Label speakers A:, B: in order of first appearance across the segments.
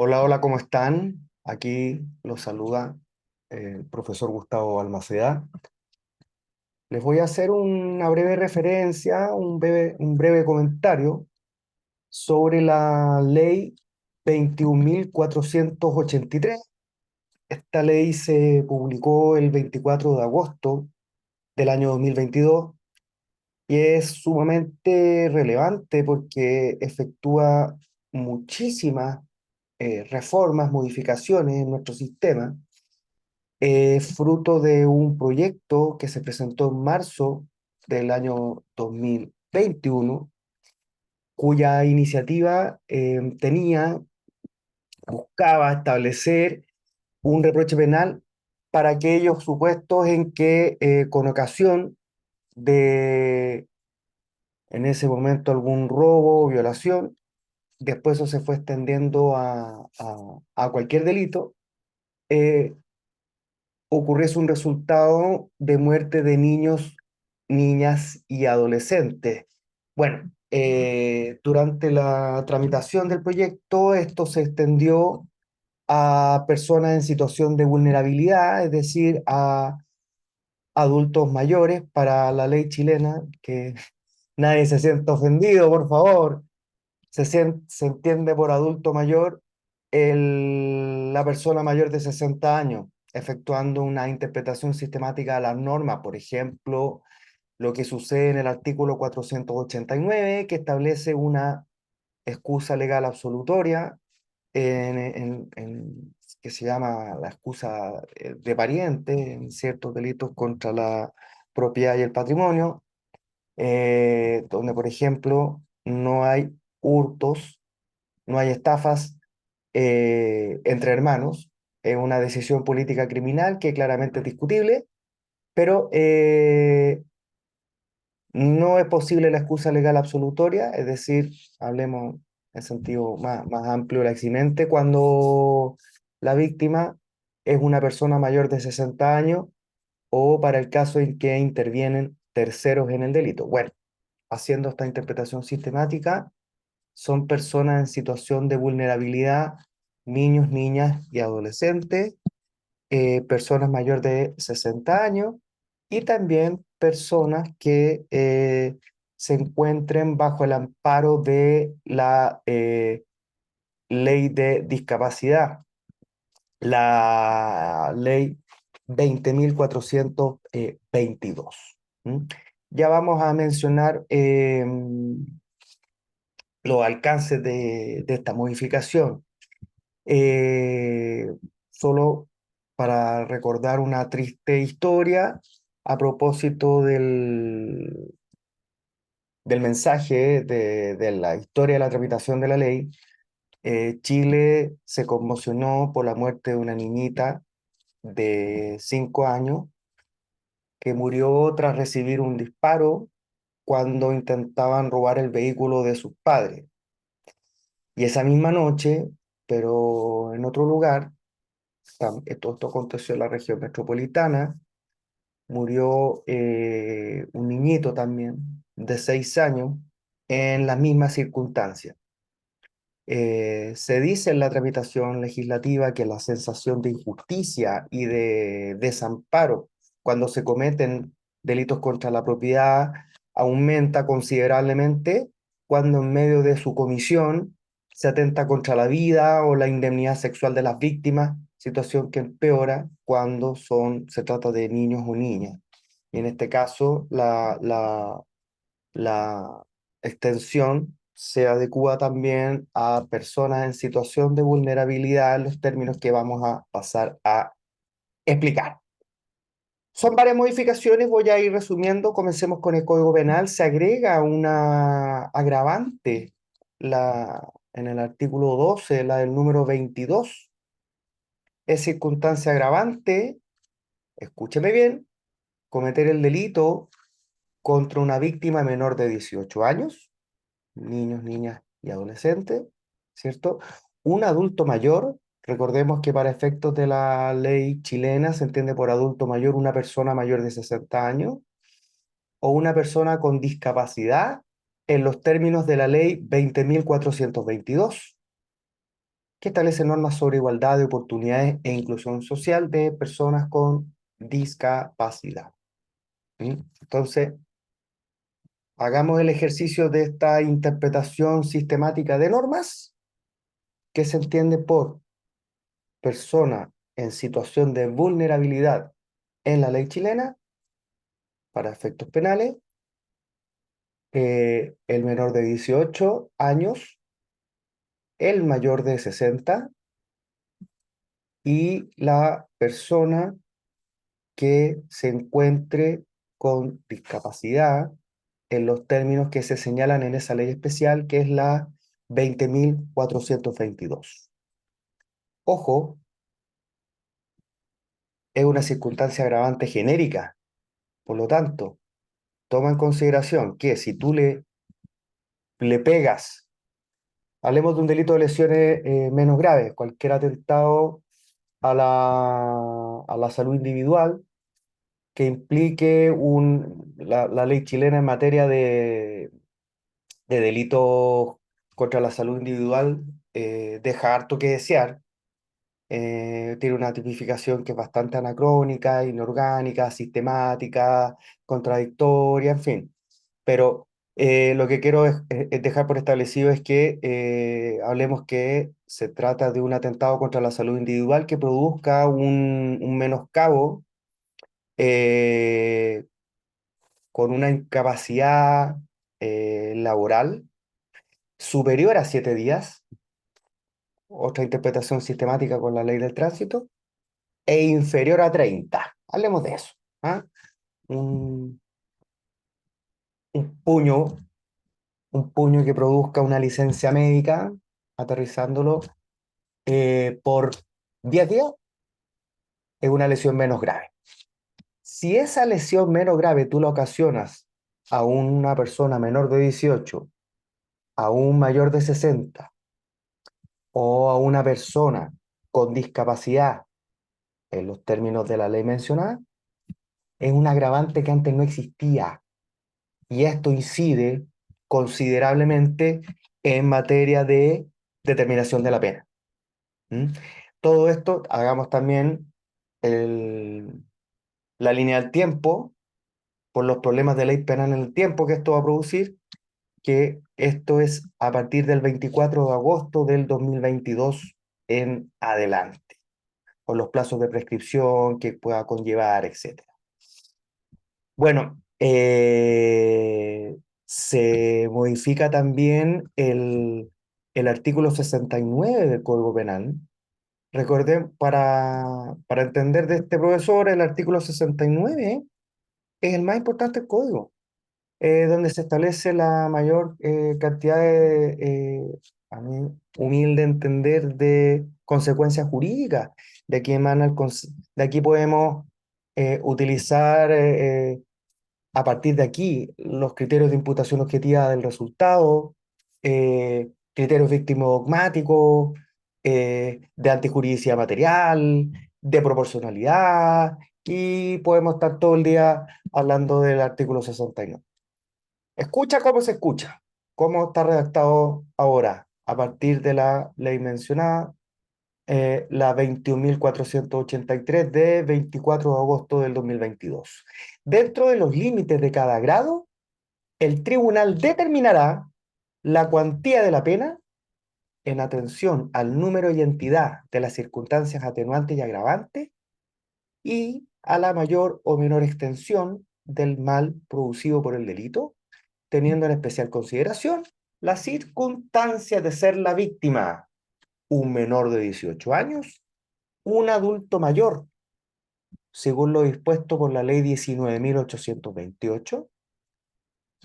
A: Hola, hola, ¿cómo están? Aquí los saluda el profesor Gustavo Balmaceda. Les voy a hacer una breve referencia, un breve comentario sobre la ley 21.483. Esta ley se publicó el 24 de agosto del año 2022 y es sumamente relevante porque efectúa muchísimas reformas, modificaciones en nuestro sistema, fruto de un proyecto que se presentó en marzo del año 2021, cuya iniciativa buscaba establecer un reproche penal para aquellos supuestos en que con ocasión de, en ese momento, algún robo o violación, después eso se fue extendiendo a cualquier delito, eh, ocurriese un resultado de muerte de niños, niñas y adolescentes. Bueno, durante la tramitación del proyecto, esto se extendió a personas en situación de vulnerabilidad, es decir, a adultos mayores, para la ley chilena, que nadie se sienta ofendido, por favor. Se entiende por adulto mayor la persona mayor de 60 años, efectuando una interpretación sistemática de las normas. Por ejemplo, lo que sucede en el artículo 489, que establece una excusa legal absolutoria, que se llama la excusa de pariente en ciertos delitos contra la propiedad y el patrimonio, donde, por ejemplo, no hay hurtos, no hay estafas entre hermanos. Es una decisión política criminal que claramente es discutible, pero no es posible la excusa legal absolutoria, es decir, hablemos en sentido más amplio, la eximente, cuando la víctima es una persona mayor de 60 años o para el caso en que intervienen terceros en el delito. Bueno, haciendo esta interpretación sistemática, son personas en situación de vulnerabilidad, niños, niñas y adolescentes, personas mayores de 60 años y también personas que se encuentren bajo el amparo de la ley de discapacidad, la ley 20.422. ¿Mm? Ya vamos a mencionar los alcances de esta modificación. Eh, Solo para recordar una triste historia a propósito del mensaje de la historia de la tramitación de la ley. Chile se conmocionó por la muerte de una niñita de 5 años que murió tras recibir un disparo cuando intentaban robar el vehículo de sus padres. Y esa misma noche, pero en otro lugar, todo esto aconteció en la región metropolitana, murió un niñito también de 6 años en las mismas circunstancias. Se dice en la tramitación legislativa que la sensación de injusticia y de desamparo cuando se cometen delitos contra la propiedad aumenta considerablemente cuando en medio de su comisión se atenta contra la vida o la indemnidad sexual de las víctimas, situación que empeora cuando se trata de niños o niñas. Y en este caso, la extensión se adecúa también a personas en situación de vulnerabilidad en los términos que vamos a pasar a explicar. Son varias modificaciones, voy a ir resumiendo. Comencemos con el Código Penal. Se agrega una agravante en el artículo 12, la del número 22. Es circunstancia agravante, escúcheme bien, cometer el delito contra una víctima menor de 18 años, niños, niñas y adolescentes, ¿cierto? Un adulto mayor, recordemos que para efectos de la ley chilena se entiende por adulto mayor una persona mayor de 60 años o una persona con discapacidad en los términos de la ley 20.422. que establece normas sobre igualdad de oportunidades e inclusión social de personas con discapacidad. ¿Mm? Entonces, hagamos el ejercicio de esta interpretación sistemática de normas que se entiende por persona en situación de vulnerabilidad en la ley chilena para efectos penales, el menor de 18 años, el mayor de 60 y la persona que se encuentre con discapacidad en los términos que se señalan en esa ley especial, que es la 20.422. Ojo, es una circunstancia agravante genérica, por lo tanto, toma en consideración que si tú le pegas, hablemos de un delito de lesiones menos graves, cualquier atentado a la salud individual que implique la ley chilena en materia de delitos contra la salud individual, deja harto que desear. Tiene una tipificación que es bastante anacrónica, inorgánica, sistemática, contradictoria, en fin. Pero lo que quiero es dejar por establecido es que hablemos que se trata de un atentado contra la salud individual que produzca un menoscabo eh, con una incapacidad laboral superior a 7 días, otra interpretación sistemática con la ley del tránsito, e inferior a 30. Hablemos de eso. ¿Ah? Un, un puño, un puño que produzca una licencia médica, aterrizándolo por 10 días, es una lesión menos grave. Si esa lesión menos grave tú la ocasionas a una persona menor de 18, a un mayor de 60 o a una persona con discapacidad en los términos de la ley mencionada, es un agravante que antes no existía. Y esto incide considerablemente en materia de determinación de la pena. ¿Mm? Todo esto, hagamos también la línea del tiempo, por los problemas de ley penal en el tiempo que esto va a producir, que esto es a partir del 24 de agosto del 2022 en adelante, con los plazos de prescripción que pueda conllevar, etcétera. Bueno, se modifica también el artículo 69 del Código Penal. Recuerden, para entender de este profesor, el artículo 69 es el más importante del código, donde se establece la mayor cantidad a mí, humilde entender, de consecuencias jurídicas. De aquí podemos utilizar a partir de aquí los criterios de imputación objetiva del resultado, criterios víctimo-dogmáticos, de antijuridicidad material, de proporcionalidad, y podemos estar todo el día hablando del artículo 69. Escucha cómo se escucha, cómo está redactado ahora, a partir de la ley mencionada, la 21.483 de 24 de agosto del 2022. Dentro de los límites de cada grado, el tribunal determinará la cuantía de la pena en atención al número y entidad de las circunstancias atenuantes y agravantes y a la mayor o menor extensión del mal producido por el delito, teniendo en especial consideración la circunstancia de ser la víctima un menor de 18 años, un adulto mayor, según lo dispuesto por la ley 19.828,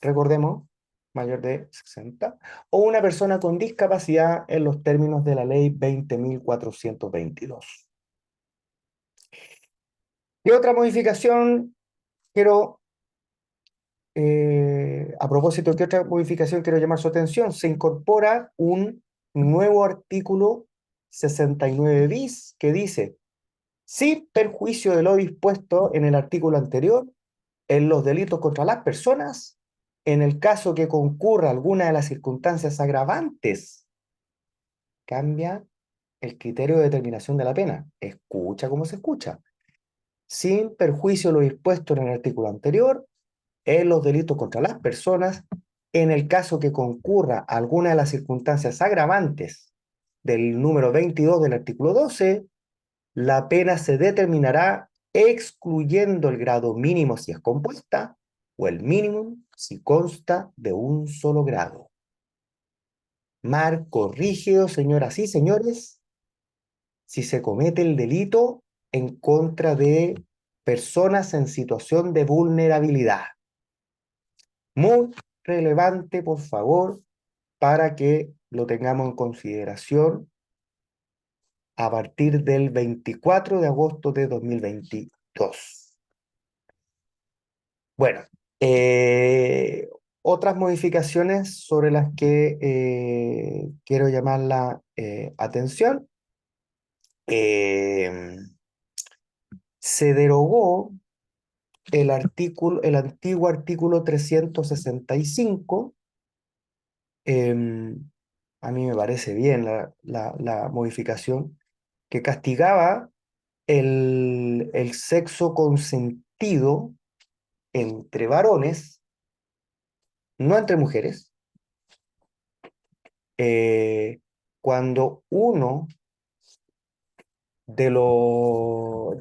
A: recordemos, mayor de 60, o una persona con discapacidad en los términos de la ley 20.422. Y otra modificación, quiero, a propósito de qué otra modificación quiero llamar su atención, se incorpora un nuevo artículo 69 bis que dice: sin perjuicio de lo dispuesto en el artículo anterior, en los delitos contra las personas, en el caso que concurra alguna de las circunstancias agravantes, cambia el criterio de determinación de la pena. Escucha cómo se escucha. Sin perjuicio de lo dispuesto en el artículo anterior, en los delitos contra las personas, en el caso que concurra alguna de las circunstancias agravantes del número 22 del artículo 12, la pena se determinará excluyendo el grado mínimo si es compuesta o el mínimo si consta de un solo grado. Marco rígido, señoras y señores, si se comete el delito en contra de personas en situación de vulnerabilidad. Muy relevante, por favor, para que lo tengamos en consideración a partir del 24 de agosto de 2022. Bueno, eh, otras modificaciones sobre las que quiero llamar la atención. Eh, Se derogó el antiguo artículo 365. em, a mí me parece bien la modificación que castigaba el sexo consentido entre varones, no entre mujeres, eh, cuando uno de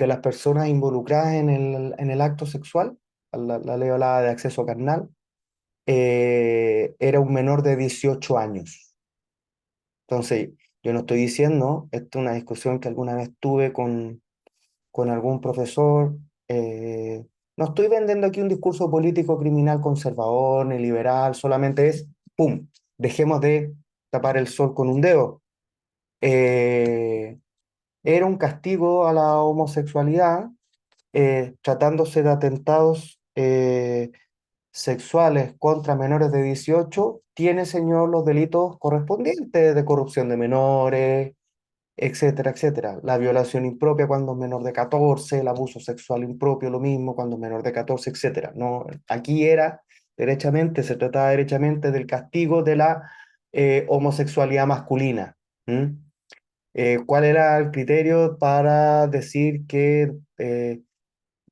A: las personas involucradas en el acto sexual, la ley hablaba de acceso carnal, era un menor de 18 años. Entonces, yo no estoy diciendo, esto es una discusión que alguna vez tuve con algún profesor, no estoy vendiendo aquí un discurso político criminal conservador ni liberal, solamente es, ¡pum!, dejemos de tapar el sol con un dedo. Eh, Era un castigo a la homosexualidad, tratándose de atentados sexuales contra menores de 18, tiene, señor, los delitos correspondientes de corrupción de menores, etcétera, etcétera. La violación impropia cuando es menor de 14, el abuso sexual impropio, lo mismo cuando es menor de 14, etcétera. No, aquí se trataba derechamente del castigo de la homosexualidad masculina. ¿Mm? ¿Cuál era el criterio para decir que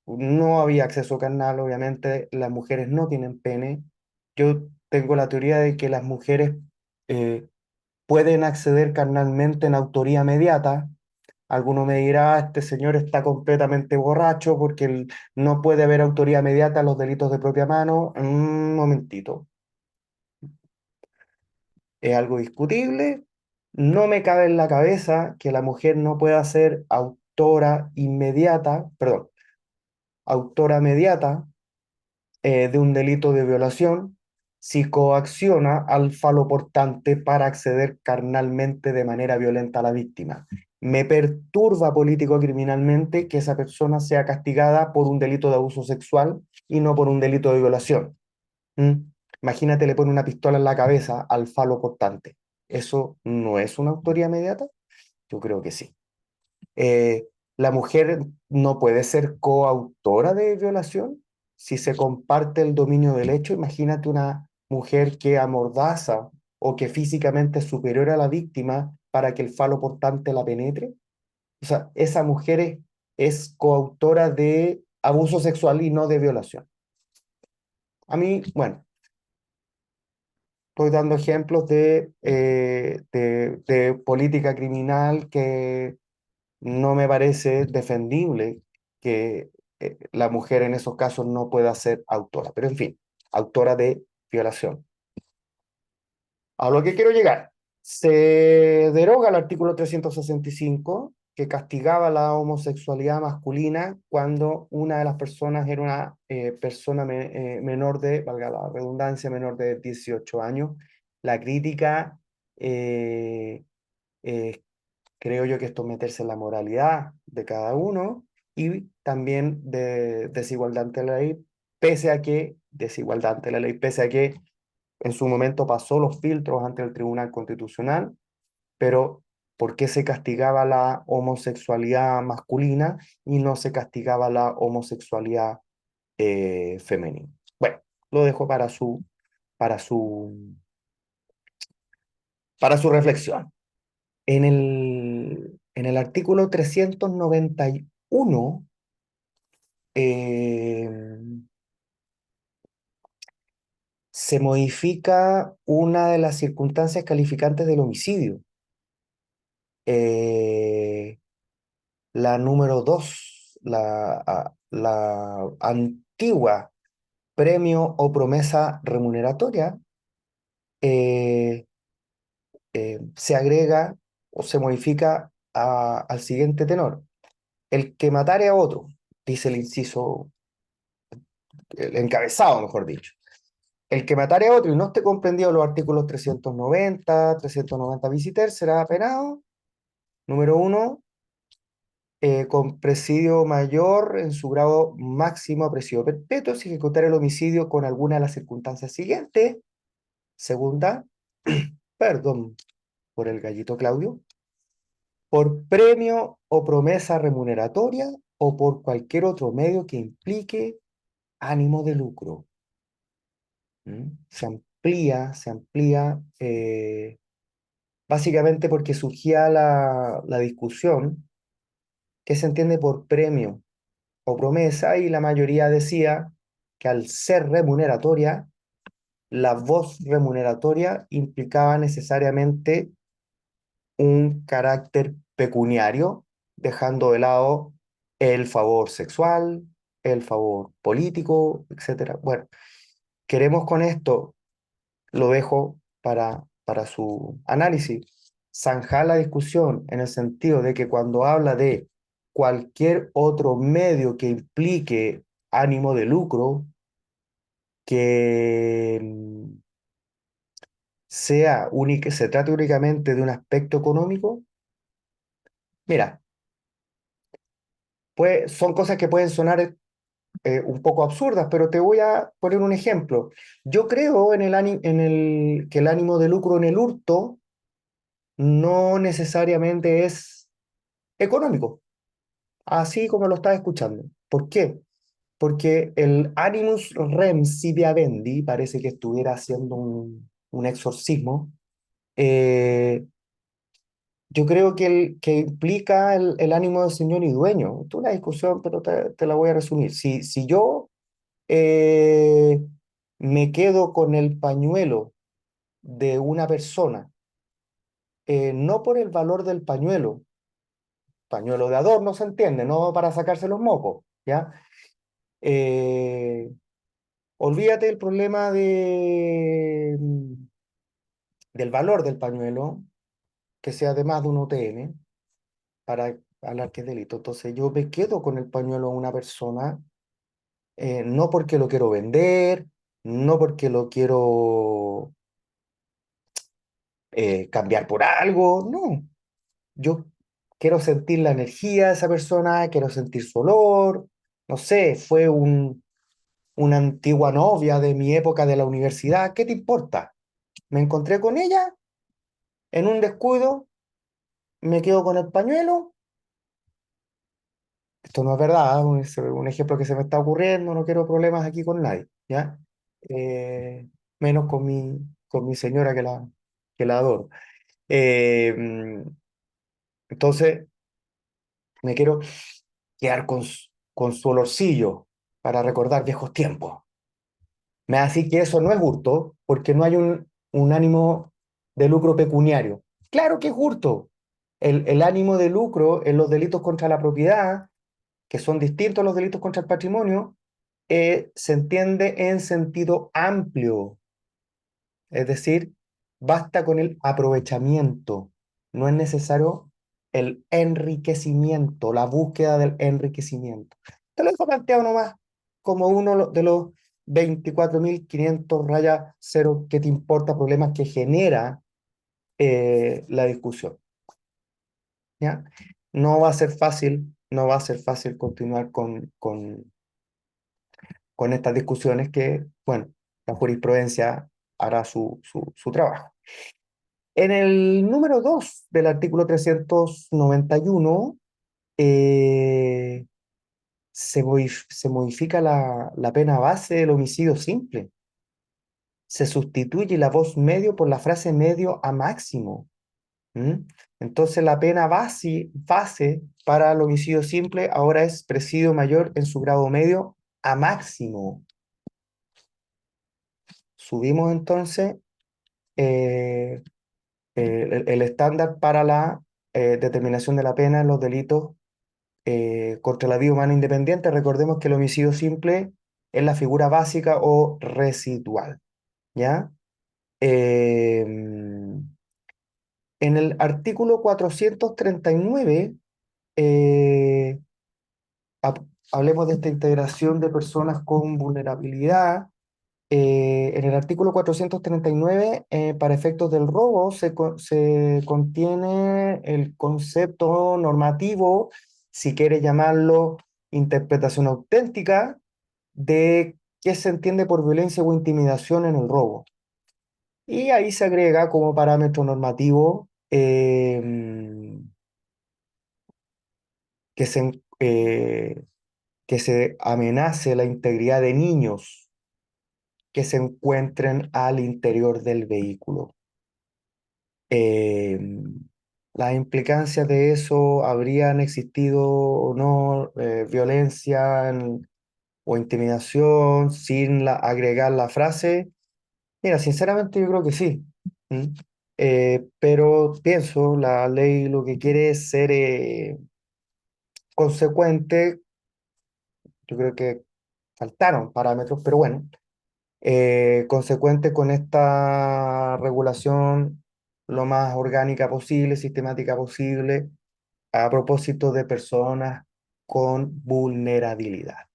A: no había acceso carnal? Obviamente las mujeres no tienen pene. Yo tengo la teoría de que las mujeres eh, pueden acceder carnalmente en autoría mediata. Alguno me dirá, este señor está completamente borracho porque no puede haber autoría mediata en los delitos de propia mano. Un momentito, es algo discutible. No me cabe en la cabeza que la mujer no pueda ser autora inmediata, perdón, autora mediata de un delito de violación si coacciona al faloportante para acceder carnalmente de manera violenta a la víctima. Me perturba político-criminalmente que esa persona sea castigada por un delito de abuso sexual y no por un delito de violación. ¿Mm? Imagínate, le pone una pistola en la cabeza al faloportante. ¿Eso no es una autoría inmediata? Yo creo que sí. Eh, la mujer no puede ser coautora de violación si se comparte el dominio del hecho. Imagínate una mujer que amordaza o que físicamente es superior a la víctima para que el falo portante la penetre. O sea, esa mujer es coautora de abuso sexual y no de violación. A mí, bueno, estoy dando ejemplos de política criminal que no me parece defendible que la mujer en esos casos no pueda ser autora, pero en fin, autora de violación. A lo que quiero llegar, se deroga el artículo 365 que castigaba la homosexualidad masculina cuando una de las personas era una persona menor de, valga la redundancia, menor de 18 años. La crítica eh, eh, creo yo que esto es meterse en la moralidad de cada uno y también de desigualdad ante la ley, desigualdad ante la ley, pese a que en su momento pasó los filtros ante el Tribunal Constitucional, pero ¿por qué se castigaba la homosexualidad masculina y no se castigaba la homosexualidad femenina? Bueno, lo dejo para su, para su reflexión. En el artículo 391 eh, se modifica una de las circunstancias calificantes del homicidio, eh, la número 2, la antigua premio o promesa remuneratoria, eh, se agrega o se modifica al siguiente tenor. El que matare a otro, dice el inciso, el encabezado, mejor dicho. El que matare a otro y no esté comprendido en los artículos 390 bis y ter, será penado, número uno, con presidio mayor en su grado máximo a presidio perpetuo si ejecutar el homicidio con alguna de las circunstancias siguientes. Segunda, perdón por el gallito Claudio, por premio o promesa remuneratoria o por cualquier otro medio que implique ánimo de lucro. ¿Mm? Se amplía, básicamente porque surgía la discusión que se entiende por premio o promesa y la mayoría decía que al ser remuneratoria, la voz remuneratoria implicaba necesariamente un carácter pecuniario, dejando de lado el favor sexual, el favor político, etcétera. Bueno, queremos con esto, lo dejo para su análisis, zanjar la discusión en el sentido de que cuando habla de cualquier otro medio que implique ánimo de lucro, que se trate únicamente de un aspecto económico, mira, pues son cosas que pueden sonar un poco absurdas, pero te voy a poner un ejemplo. Yo creo que el ánimo de lucro en el hurto no necesariamente es económico, así como lo estás escuchando. ¿Por qué? Porque el animus rem sive habendi, parece que estuviera haciendo un exorcismo. eh, yo creo que implica el ánimo del señor y dueño. Esto es una discusión, pero te la voy a resumir. Si yo eh, me quedo con el pañuelo de una persona, no por el valor del pañuelo de adorno, se entiende, no para sacarse los mocos, ¿ya? Eh, olvídate del problema del valor del pañuelo, que sea de más de un UTM, para hablar que es delito. Entonces yo me quedo con el pañuelo de una persona, no porque lo quiero vender, no porque lo quiero cambiar por algo, no. Yo quiero sentir la energía de esa persona, quiero sentir su olor, no sé, fue una antigua novia de mi época de la universidad, ¿qué te importa? Me encontré con ella en un descuido, me quedo con el pañuelo, esto no es verdad, es un ejemplo que se me está ocurriendo, no quiero problemas aquí con nadie, ¿ya? Menos con mi señora que la adoro. Eh, mm, entonces, me quiero quedar con su olorcillo para recordar viejos tiempos. Me va a decir que eso no es hurto porque no hay un ánimo de lucro pecuniario. Claro que es hurto. El ánimo de lucro en los delitos contra la propiedad, que son distintos a los delitos contra el patrimonio, se entiende en sentido amplio. Es decir, basta con el aprovechamiento. No es necesario el enriquecimiento, la búsqueda del enriquecimiento. Te lo dejo planteado nomás como uno de los 24.500 raya cero que te importa problemas que genera la discusión. ¿Ya? No va a ser fácil, no va a ser fácil continuar con estas discusiones que, bueno, la jurisprudencia hará su trabajo. En el número 2 del artículo 391 eh, se modifica la pena base del homicidio simple. Se sustituye la voz medio por la frase medio a máximo. ¿Mm? Entonces la pena base para el homicidio simple ahora es presidio mayor en su grado medio a máximo. Subimos entonces eh, el estándar para la determinación de la pena en los delitos contra la vida humana independiente. Recordemos que el homicidio simple es la figura básica o residual, ¿ya? En el artículo 439, eh, hablemos de esta integración de personas con vulnerabilidad. En el artículo 439, para efectos del robo, se contiene el concepto normativo, si quiere llamarlo interpretación auténtica, de qué se entiende por violencia o intimidación en el robo. Y ahí se agrega como parámetro normativo que que se amenace la integridad de niños que se encuentren al interior del vehículo. Eh, las implicancias de eso, ¿habrían existido o no violencia o intimidación sin agregar la frase? Mira, sinceramente yo creo que sí. ¿Mm? Pero pienso, la ley lo que quiere es ser consecuente. Yo creo que faltaron parámetros, pero bueno, consecuente con esta regulación lo más orgánica posible, sistemática posible, a propósito de personas con vulnerabilidad.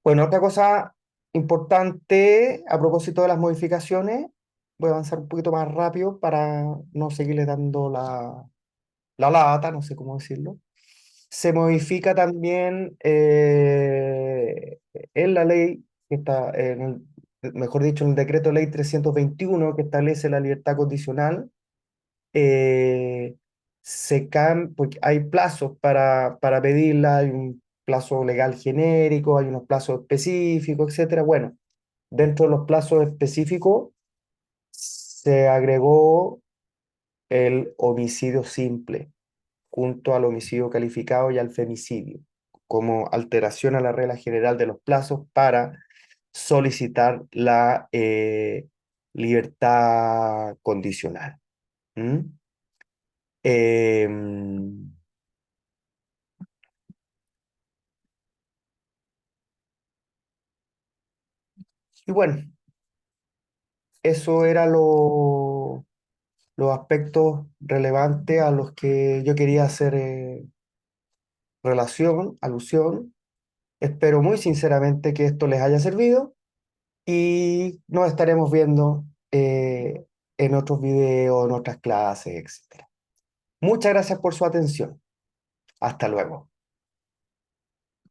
A: Bueno, otra cosa importante a propósito de las modificaciones, voy a avanzar un poquito más rápido para no seguirle dando la lata, no sé cómo decirlo. Se modifica también en la ley, que está mejor dicho, en el decreto ley 321 que establece la libertad condicional. eh, porque hay plazos para pedirla, hay un plazo legal genérico, hay unos plazos específicos, etcétera. Bueno, dentro de los plazos específicos se agregó el homicidio simple junto al homicidio calificado y al femicidio, como alteración a la regla general de los plazos para solicitar la libertad condicional. ¿Mm? Em, y bueno, eso era los aspectos relevantes a los que yo quería hacer alusión. Espero muy sinceramente que esto les haya servido y nos estaremos viendo en otros videos, en otras clases, etcétera. Muchas gracias por su atención. Hasta luego.